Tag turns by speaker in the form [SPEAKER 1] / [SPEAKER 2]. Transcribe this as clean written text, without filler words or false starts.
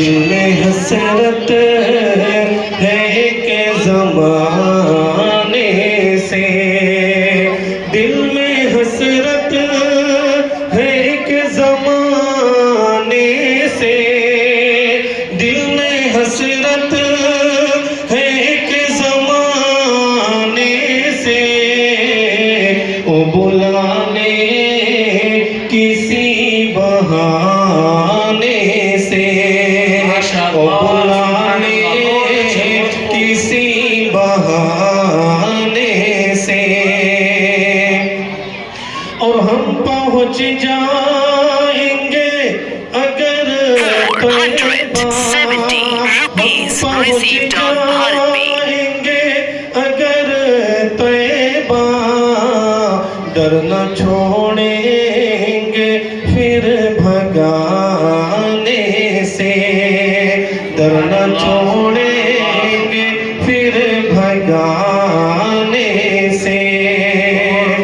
[SPEAKER 1] दिल में हसरत है के ज़माने से, दिल में हसरत है के ज़माने से, दिल में हसरत है के ज़माने से, ओ बुलाने किसी बहाने से, ओ बुलाने किसी बहाने से, और हम पहुँच जाएंगे अगर
[SPEAKER 2] ₹470 received on Bharat Pay.
[SPEAKER 1] जाएंगे अगर तैबा, डर न छोड़ेंगे फिर भगाने से, डर न छोड़ेंगे